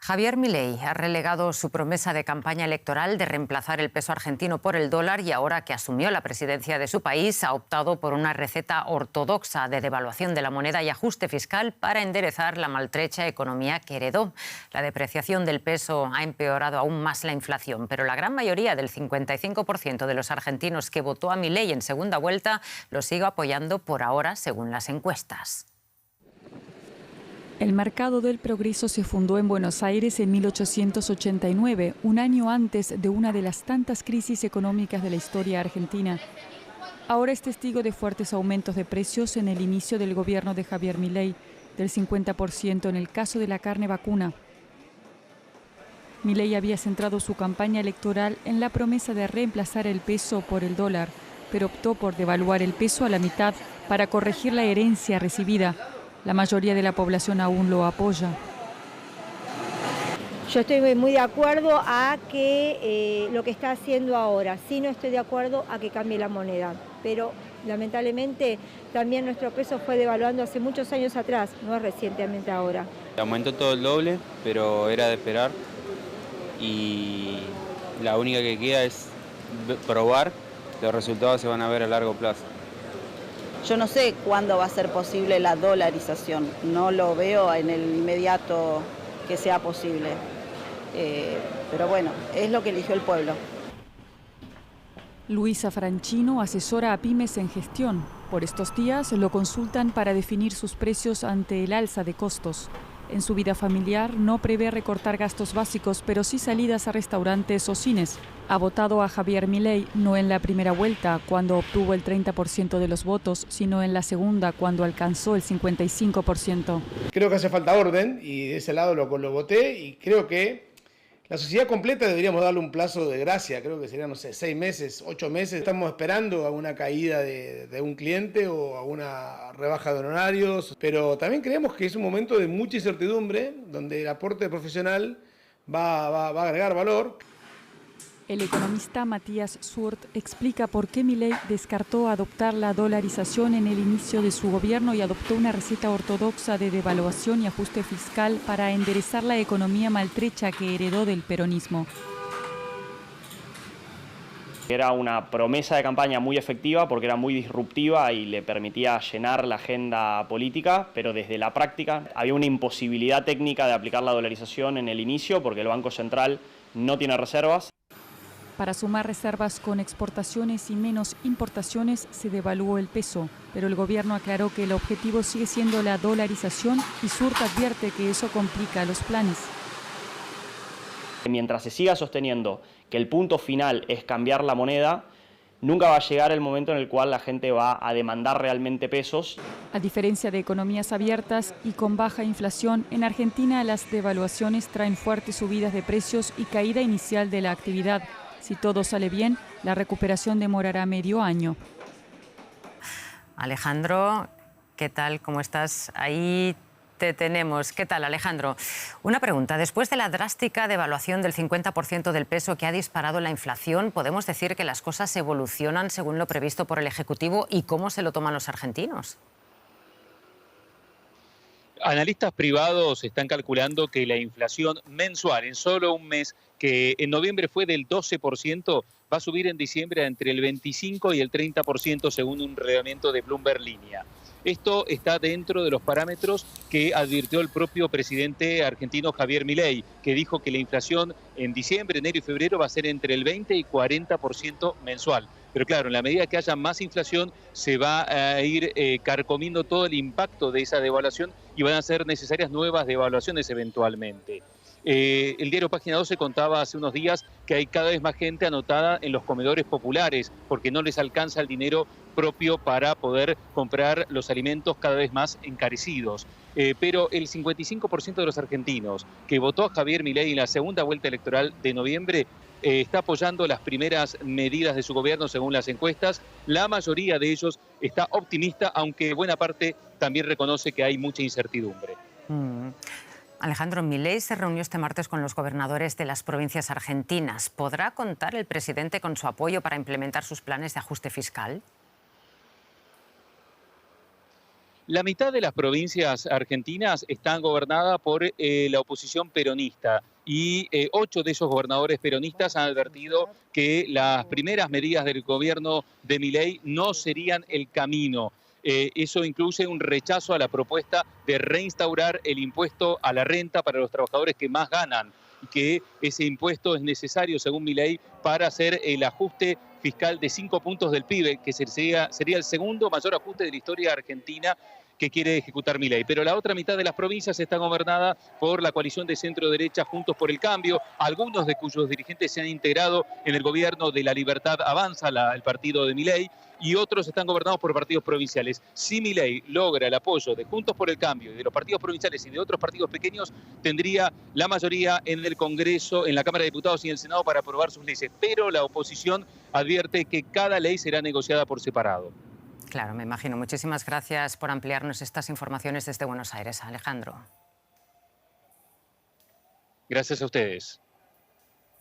Javier Milei ha relegado su promesa de campaña electoral de reemplazar el peso argentino por el dólar y ahora que asumió la presidencia de su país ha optado por una receta ortodoxa de devaluación de la moneda y ajuste fiscal para enderezar la maltrecha economía que heredó. La depreciación del peso ha empeorado aún más la inflación, pero la gran mayoría del 55% de los argentinos que votó a Milei en segunda vuelta lo sigue apoyando por ahora, según las encuestas. El Mercado del Progreso se fundó en Buenos Aires en 1889, un año antes de una de las tantas crisis económicas de la historia argentina. Ahora es testigo de fuertes aumentos de precios en el inicio del gobierno de Javier Milei, del 50% en el caso de la carne vacuna. Milei había centrado su campaña electoral en la promesa de reemplazar el peso por el dólar, pero optó por devaluar el peso a la mitad para corregir la herencia recibida. La mayoría de la población aún lo apoya. Yo estoy muy de acuerdo a que lo que está haciendo ahora, sí no estoy de acuerdo a que cambie la moneda, pero lamentablemente también nuestro peso fue devaluando hace muchos años atrás, no es recientemente ahora. Aumentó todo el doble, pero era de esperar y la única que queda es probar, los resultados se van a ver a largo plazo. Yo no sé cuándo va a ser posible la dolarización, no lo veo en el inmediato que sea posible, pero bueno, es lo que eligió el pueblo. Luisa Franchino asesora a pymes en gestión. Por estos días lo consultan para definir sus precios ante el alza de costos. En su vida familiar no prevé recortar gastos básicos, pero sí salidas a restaurantes o cines. Ha votado a Javier Milei no en la primera vuelta, cuando obtuvo el 30% de los votos, sino en la segunda, cuando alcanzó el 55%. Creo que hace falta orden y de ese lado lo voté y creo que la sociedad completa deberíamos darle un plazo de gracia, creo que serían, no sé, 6 meses, 8 meses. Estamos esperando a una caída de un cliente o a una rebaja de honorarios, pero también creemos que es un momento de mucha incertidumbre, donde el aporte profesional va a agregar valor. El economista Matías Surt explica por qué Milei descartó adoptar la dolarización en el inicio de su gobierno y adoptó una receta ortodoxa de devaluación y ajuste fiscal para enderezar la economía maltrecha que heredó del peronismo. Era una promesa de campaña muy efectiva porque era muy disruptiva y le permitía llenar la agenda política, pero desde la práctica había una imposibilidad técnica de aplicar la dolarización en el inicio porque el Banco Central no tiene reservas. Para sumar reservas con exportaciones y menos importaciones se devaluó el peso, pero el gobierno aclaró que el objetivo sigue siendo la dolarización y Surt advierte que eso complica los planes. Mientras se siga sosteniendo que el punto final es cambiar la moneda, nunca va a llegar el momento en el cual la gente va a demandar realmente pesos. A diferencia de economías abiertas y con baja inflación, en Argentina las devaluaciones traen fuertes subidas de precios y caída inicial de la actividad. Si todo sale bien, la recuperación demorará medio año. Alejandro, ¿qué tal? ¿Cómo estás? Ahí te tenemos. ¿Qué tal, Alejandro? Una pregunta. Después de la drástica devaluación del 50% del peso que ha disparado la inflación, ¿podemos decir que las cosas evolucionan según lo previsto por el Ejecutivo y cómo se lo toman los argentinos? Analistas privados están calculando que la inflación mensual en solo un mes, que en noviembre fue del 12%, va a subir en diciembre entre el 25 y el 30% según un relevamiento de Bloomberg Línea. Esto está dentro de los parámetros que advirtió el propio presidente argentino Javier Milei, que dijo que la inflación en diciembre, enero y febrero va a ser entre el 20 y 40% mensual. Pero claro, en la medida que haya más inflación, se va a ir carcomiendo todo el impacto de esa devaluación y van a ser necesarias nuevas devaluaciones eventualmente. El diario Página 12 contaba hace unos días que hay cada vez más gente anotada en los comedores populares porque no les alcanza el dinero propio para poder comprar los alimentos cada vez más encarecidos. Pero el 55% de los argentinos que votó a Javier Milei en la segunda vuelta electoral de noviembre está apoyando las primeras medidas de su gobierno según las encuestas. La mayoría de ellos está optimista, aunque buena parte también reconoce que hay mucha incertidumbre. Alejandro, Milei se reunió este martes con los gobernadores de las provincias argentinas. ¿Podrá contar el presidente con su apoyo para implementar sus planes de ajuste fiscal? La mitad de las provincias argentinas están gobernadas por la oposición peronista y 8 de esos gobernadores peronistas han advertido que las primeras medidas del gobierno de Milei no serían el camino. Eso incluye un rechazo a la propuesta de reinstaurar el impuesto a la renta para los trabajadores que más ganan, y que ese impuesto es necesario, según Milei, para hacer el ajuste fiscal de 5 puntos del PIB, que sería el segundo mayor ajuste de la historia argentina que quiere ejecutar Milei. Pero la otra mitad de las provincias está gobernada por la coalición de centro-derecha Juntos por el Cambio, algunos de cuyos dirigentes se han integrado en el gobierno de La Libertad Avanza, el partido de Milei, y otros están gobernados por partidos provinciales. Si Milei logra el apoyo de Juntos por el Cambio, de los partidos provinciales y de otros partidos pequeños, tendría la mayoría en el Congreso, en la Cámara de Diputados y en el Senado para aprobar sus leyes. Pero la oposición advierte que cada ley será negociada por separado. Claro, me imagino. Muchísimas gracias por ampliarnos estas informaciones desde Buenos Aires, Alejandro. Gracias a ustedes.